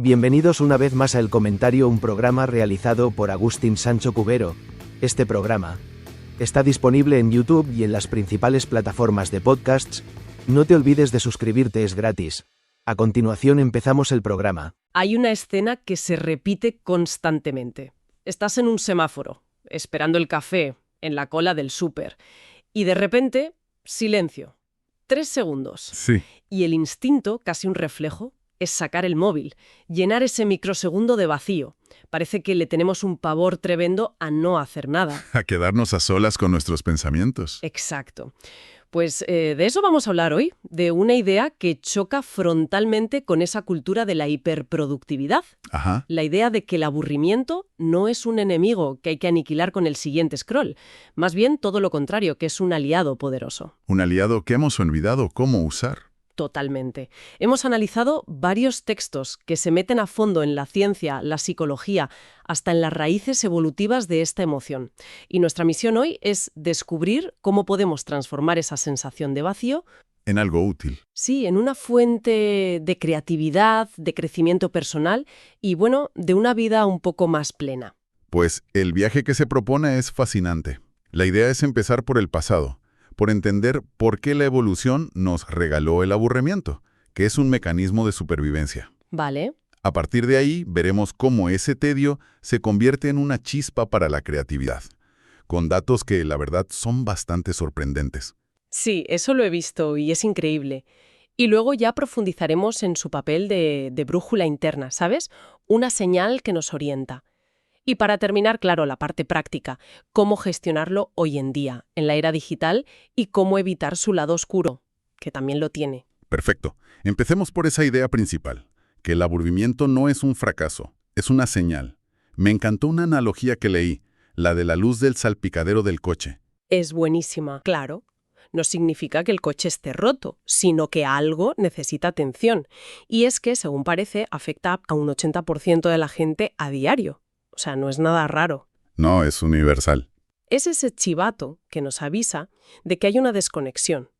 Bienvenidos una vez más a El Comentario, un programa realizado por Agustín Sancho Cubero. Este programa está disponible en YouTube y en las principales plataformas de podcasts. No te olvides de suscribirte, es gratis. A continuación empezamos el programa. Hay una escena que se repite constantemente. Estás en un semáforo, esperando el café, en la cola del súper, y de repente, silencio. 3 segundos. Sí. Y el instinto, casi un reflejo, es sacar el móvil, llenar ese microsegundo de vacío. Parece que le tenemos un pavor tremendo a no hacer nada. A quedarnos a solas con nuestros pensamientos. Exacto. Pues de eso vamos a hablar hoy, de una idea que choca frontalmente con esa cultura de la hiperproductividad. Ajá. La idea de que el aburrimiento no es un enemigo que hay que aniquilar con el siguiente scroll. Más bien todo lo contrario, que es un aliado poderoso. Un aliado que hemos olvidado cómo usar. Totalmente. Hemos analizado varios textos que se meten a fondo en la ciencia, la psicología, hasta en las raíces evolutivas de esta emoción. Y nuestra misión hoy es descubrir cómo podemos transformar esa sensación de vacío En algo útil. sí, en una fuente de creatividad, de crecimiento personal y, bueno, de una vida un poco más plena. Pues el viaje que se propone es fascinante. La idea es empezar por el pasado, por entender por qué la evolución nos regaló el aburrimiento, que es un mecanismo de supervivencia. ¿Vale? A partir de ahí, veremos cómo ese tedio se convierte en una chispa para la creatividad, con datos que, la verdad, son bastante sorprendentes. Sí, eso lo he visto y es increíble. Y luego ya profundizaremos en su papel de brújula interna, ¿sabes? Una señal que nos orienta. Y para terminar, claro, la parte práctica, cómo gestionarlo hoy en día, en la era digital, y cómo evitar su lado oscuro, que también lo tiene. Perfecto. Empecemos por esa idea principal, que el aburrimiento no es un fracaso, es una señal. Me encantó una analogía que leí, la de la luz del salpicadero del coche. Es buenísima, claro. No significa que el coche esté roto, sino que algo necesita atención. Y es que, según parece, afecta a un 80% de la gente a diario. O sea, no es nada raro. No, es universal. Es ese chivato que nos avisa de que hay una desconexión,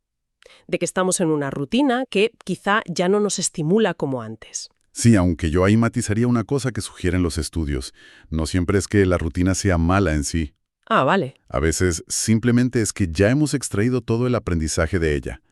de que estamos en una rutina que quizá ya no nos estimula como antes. Sí, aunque yo ahí matizaría una cosa que sugieren los estudios. No siempre es que la rutina sea mala en sí. Ah, vale. A veces simplemente es que ya hemos extraído todo el aprendizaje de ella.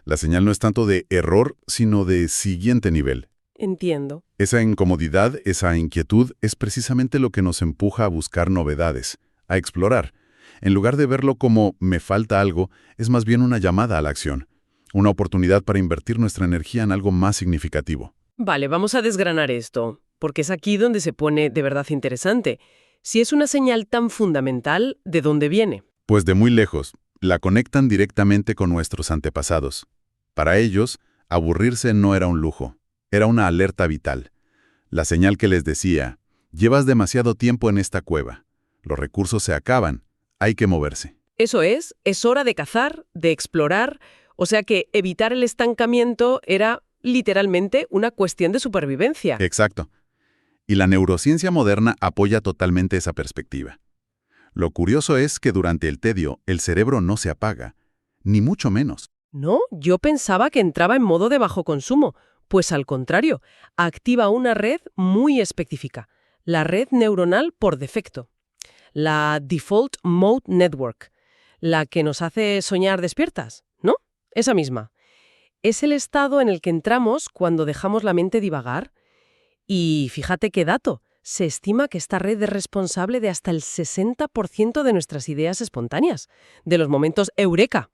La señal no es tanto de error, sino de siguiente nivel. Entiendo. Esa incomodidad, esa inquietud, es precisamente lo que nos empuja a buscar novedades, a explorar. En lugar de verlo como me falta algo, es más bien una llamada a la acción, una oportunidad para invertir nuestra energía en algo más significativo. Vale, vamos a desgranar esto, porque es aquí donde se pone de verdad interesante. Si es una señal tan fundamental, ¿de dónde viene? Pues de muy lejos, la conectan directamente con nuestros antepasados. Para ellos, aburrirse no era un lujo, era una alerta vital. La señal que les decía, llevas demasiado tiempo en esta cueva, los recursos se acaban, hay que moverse. Eso es hora de cazar, de explorar, o sea que evitar el estancamiento era literalmente una cuestión de supervivencia. Exacto. Y la neurociencia moderna apoya totalmente esa perspectiva. Lo curioso es que durante el tedio, el cerebro no se apaga, ni mucho menos. No, yo pensaba que entraba en modo de bajo consumo. Pues al contrario, activa una red muy específica, la red neuronal por defecto, la Default Mode Network, la que nos hace soñar despiertas, ¿no? Esa misma. Es el estado en el que entramos cuando dejamos la mente divagar. Y fíjate qué dato, se estima que esta red es responsable de hasta el 60% de nuestras ideas espontáneas, de los momentos eureka.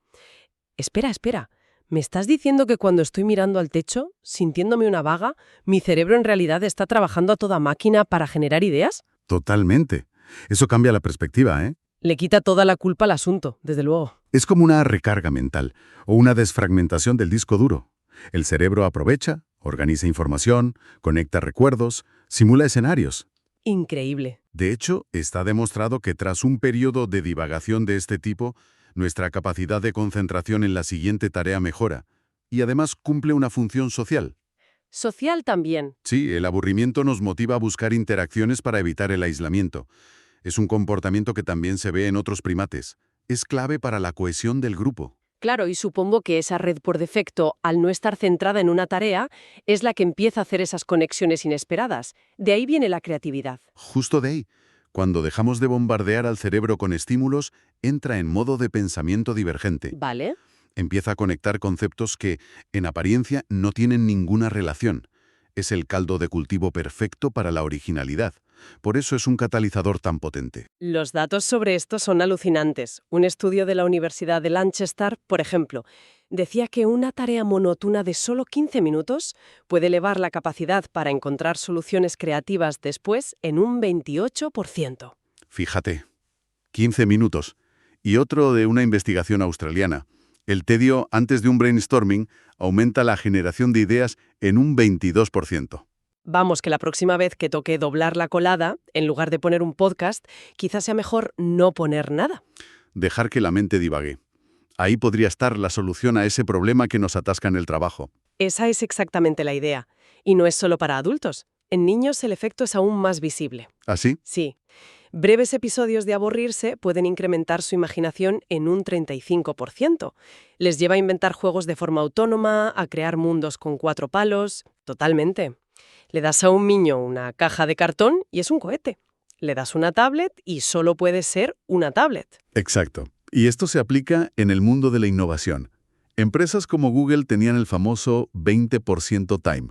Espera. ¿Me estás diciendo que cuando estoy mirando al techo, sintiéndome una vaga, mi cerebro en realidad está trabajando a toda máquina para generar ideas? Totalmente. Eso cambia la perspectiva, ¿eh? Le quita toda la culpa al asunto, desde luego. Es como una recarga mental o una desfragmentación del disco duro. El cerebro aprovecha, organiza información, conecta recuerdos, simula escenarios. Increíble. De hecho, está demostrado que tras un periodo de divagación de este tipo, nuestra capacidad de concentración en la siguiente tarea mejora y además cumple una función social. Social también. Sí, el aburrimiento nos motiva a buscar interacciones para evitar el aislamiento. Es un comportamiento que también se ve en otros primates. Es clave para la cohesión del grupo. Claro, y supongo que esa red por defecto, al no estar centrada en una tarea, es la que empieza a hacer esas conexiones inesperadas. De ahí viene la creatividad. Justo de ahí, cuando dejamos de bombardear al cerebro con estímulos, entra en modo de pensamiento divergente. ¿Vale? Empieza a conectar conceptos que, en apariencia, no tienen ninguna relación. Es el caldo de cultivo perfecto para la originalidad. Por eso es un catalizador tan potente. Los datos sobre esto son alucinantes. Un estudio de la Universidad de Lancaster, por ejemplo, decía que una tarea monótona de solo 15 minutos puede elevar la capacidad para encontrar soluciones creativas después en un 28%. Fíjate, 15 minutos. Y otro de una investigación australiana. El tedio antes de un brainstorming aumenta la generación de ideas en un 22%. Vamos, que la próxima vez que toque doblar la colada, en lugar de poner un podcast, quizás sea mejor no poner nada. Dejar que la mente divague. Ahí podría estar la solución a ese problema que nos atasca en el trabajo. Esa es exactamente la idea. Y no es solo para adultos. En niños el efecto es aún más visible. ¿Así? Sí. Breves episodios de aburrirse pueden incrementar su imaginación en un 35%. Les lleva a inventar juegos de forma autónoma, a crear mundos con 4 palos. Totalmente. Le das a un niño una caja de cartón y es un cohete. Le das una tablet y solo puede ser una tablet. Exacto. Y esto se aplica en el mundo de la innovación. Empresas como Google tenían el famoso 20% time.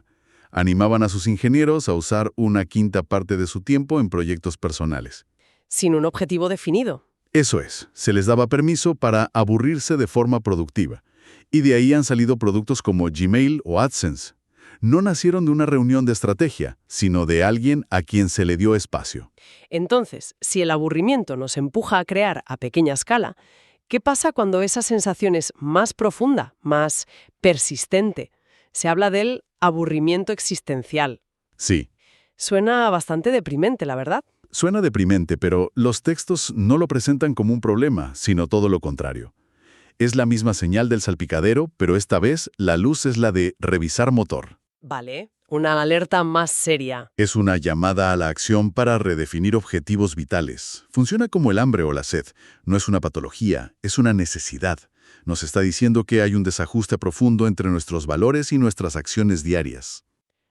Animaban a sus ingenieros a usar una quinta parte de su tiempo en proyectos personales. Sin un objetivo definido. Eso es, se les daba permiso para aburrirse de forma productiva. Y de ahí han salido productos como Gmail o AdSense. No nacieron de una reunión de estrategia, sino de alguien a quien se le dio espacio. Entonces, si el aburrimiento nos empuja a crear a pequeña escala, ¿qué pasa cuando esa sensación es más profunda, más persistente? Se habla del aburrimiento existencial. Sí, Suena bastante deprimente, la verdad. suena deprimente, pero los textos no lo presentan como un problema, sino todo lo contrario. Es la misma señal del salpicadero, pero esta vez la luz es la de revisar motor. Vale, una alerta más seria. Es una llamada a la acción para redefinir objetivos vitales. Funciona como el hambre o la sed. No es una patología, es una necesidad. Nos está diciendo que hay un desajuste profundo entre nuestros valores y nuestras acciones diarias.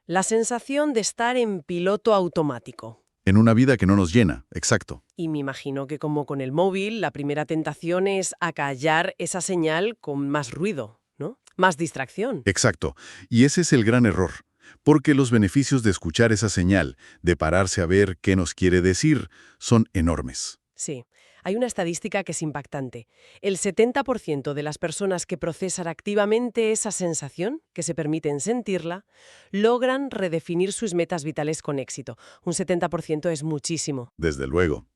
La sensación de estar en piloto automático. En una vida que no nos llena, exacto. Y me imagino que como con el móvil, la primera tentación es acallar esa señal con más ruido, ¿no? Más distracción. Exacto. Y ese es el gran error. Porque los beneficios de escuchar esa señal, de pararse a ver qué nos quiere decir, son enormes. Sí. Hay una estadística que es impactante. El 70% de las personas que procesan activamente esa sensación, que se permiten sentirla, logran redefinir sus metas vitales con éxito. Un 70% es muchísimo. Desde luego.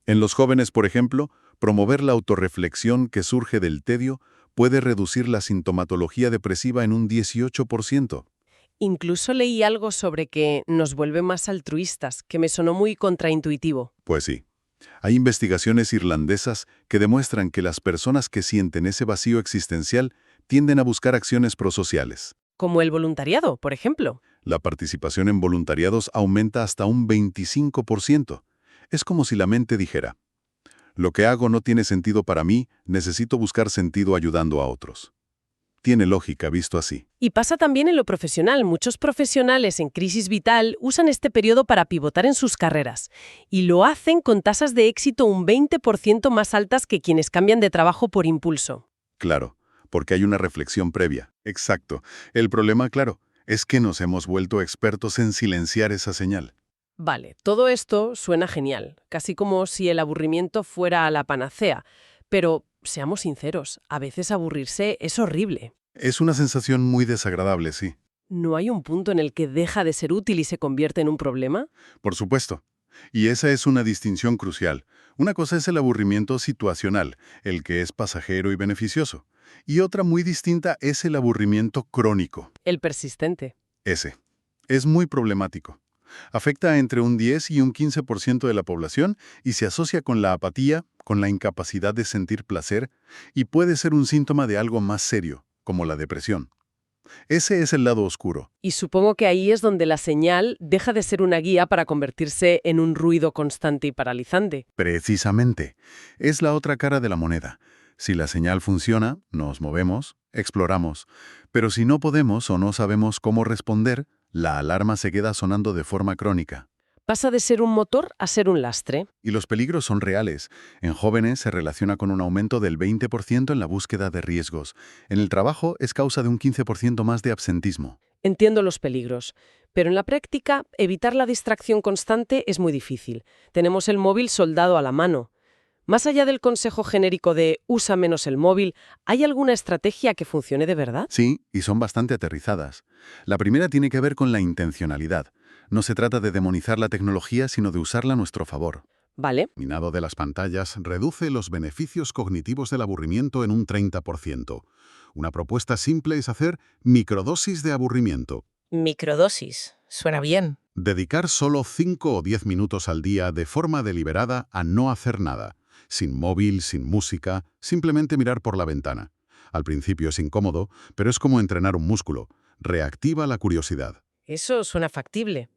En los jóvenes, por ejemplo, promover la autorreflexión que surge del tedio puede reducir la sintomatología depresiva en un 18%. Incluso leí algo sobre que nos vuelve más altruistas, que me sonó muy contraintuitivo. Pues sí. Hay investigaciones irlandesas que demuestran que las personas que sienten ese vacío existencial tienden a buscar acciones prosociales. Como el voluntariado, por ejemplo. La participación en voluntariados aumenta hasta un 25%. Es como si la mente dijera, lo que hago no tiene sentido para mí, necesito buscar sentido ayudando a otros. Tiene lógica visto así. Y pasa también en lo profesional. Muchos profesionales en crisis vital usan este periodo para pivotar en sus carreras. Y lo hacen con tasas de éxito un 20% más altas que quienes cambian de trabajo por impulso. Claro, porque hay una reflexión previa. Exacto. El problema, claro, es que nos hemos vuelto expertos en silenciar esa señal. Vale, todo esto suena genial, casi como si el aburrimiento fuera la panacea. Pero, seamos sinceros, a veces aburrirse es horrible. Es una sensación muy desagradable, sí. ¿No hay un punto en el que deja de ser útil y se convierte en un problema? Por supuesto. Y esa es una distinción crucial. Una cosa es el aburrimiento situacional, el que es pasajero y beneficioso. Y otra muy distinta es el aburrimiento crónico. El persistente. Ese. Es muy problemático. Afecta a entre un 10 y un 15% de la población y se asocia con la apatía, con la incapacidad de sentir placer, y puede ser un síntoma de algo más serio, como la depresión. Ese es el lado oscuro. Y supongo que ahí es donde la señal deja de ser una guía para convertirse en un ruido constante y paralizante. Precisamente. Es la otra cara de la moneda. Si la señal funciona, nos movemos, exploramos. Pero si no podemos o no sabemos cómo responder, la alarma se queda sonando de forma crónica. Pasa de ser un motor a ser un lastre. Y los peligros son reales. En jóvenes se relaciona con un aumento del 20% en la búsqueda de riesgos. En el trabajo es causa de un 15% más de absentismo. Entiendo los peligros, pero en la práctica evitar la distracción constante es muy difícil. Tenemos el móvil soldado a la mano. Más allá del consejo genérico de usa menos el móvil, ¿hay alguna estrategia que funcione de verdad? Sí, y son bastante aterrizadas. La primera tiene que ver con la intencionalidad. No se trata de demonizar la tecnología, sino de usarla a nuestro favor. Vale. El eliminado de las pantallas reduce los beneficios cognitivos del aburrimiento en un 30%. Una propuesta simple es hacer microdosis de aburrimiento. Microdosis. Suena bien. Dedicar solo 5 o 10 minutos al día de forma deliberada a no hacer nada. Sin móvil, sin música, simplemente mirar por la ventana. Al principio es incómodo, pero es como entrenar un músculo. Reactiva la curiosidad. Eso suena factible.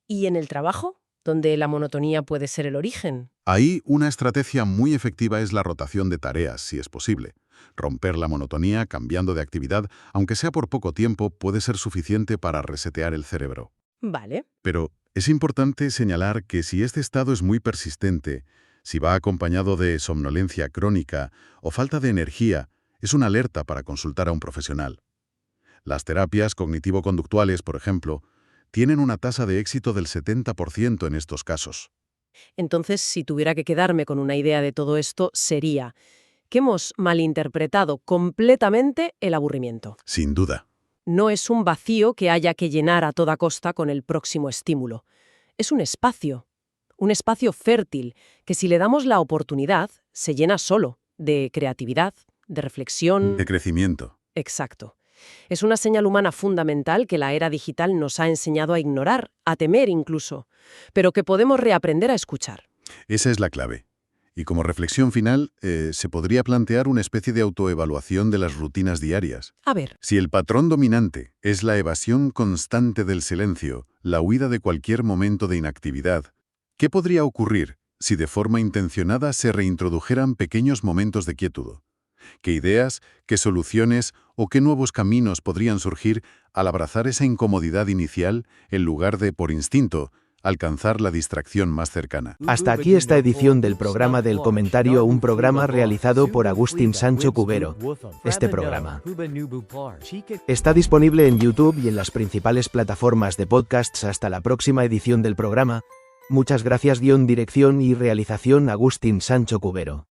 ¿Y en el trabajo? ¿Donde la monotonía puede ser el origen? Ahí una estrategia muy efectiva es la rotación de tareas, si es posible. Romper la monotonía cambiando de actividad, aunque sea por poco tiempo, puede ser suficiente para resetear el cerebro. Vale. Pero es importante señalar que si este estado es muy persistente, si va acompañado de somnolencia crónica o falta de energía, es una alerta para consultar a un profesional. Las terapias cognitivo-conductuales, por ejemplo, tienen una tasa de éxito del 70% en estos casos. Entonces, si tuviera que quedarme con una idea de todo esto, sería que hemos malinterpretado completamente el aburrimiento. Sin duda. No es un vacío que haya que llenar a toda costa con el próximo estímulo. Es un espacio fértil, que si le damos la oportunidad, se llena solo, de creatividad, de reflexión. De crecimiento. Exacto. Es una señal humana fundamental que la era digital nos ha enseñado a ignorar, a temer incluso, pero que podemos reaprender a escuchar. Esa es la clave. Y como reflexión final, se podría plantear una especie de autoevaluación de las rutinas diarias. A ver. Si el patrón dominante es la evasión constante del silencio, la huida de cualquier momento de inactividad, ¿qué podría ocurrir si de forma intencionada se reintrodujeran pequeños momentos de quietud? ¿Qué ideas, qué soluciones o qué nuevos caminos podrían surgir al abrazar esa incomodidad inicial en lugar de, por instinto, alcanzar la distracción más cercana? Hasta aquí esta edición del programa del comentario, un programa realizado por Agustín Sancho Cubero. Este programa está disponible en YouTube y en las principales plataformas de podcasts. Hasta la próxima edición del programa. Muchas gracias. Dirección y realización Agustín Sancho Cubero.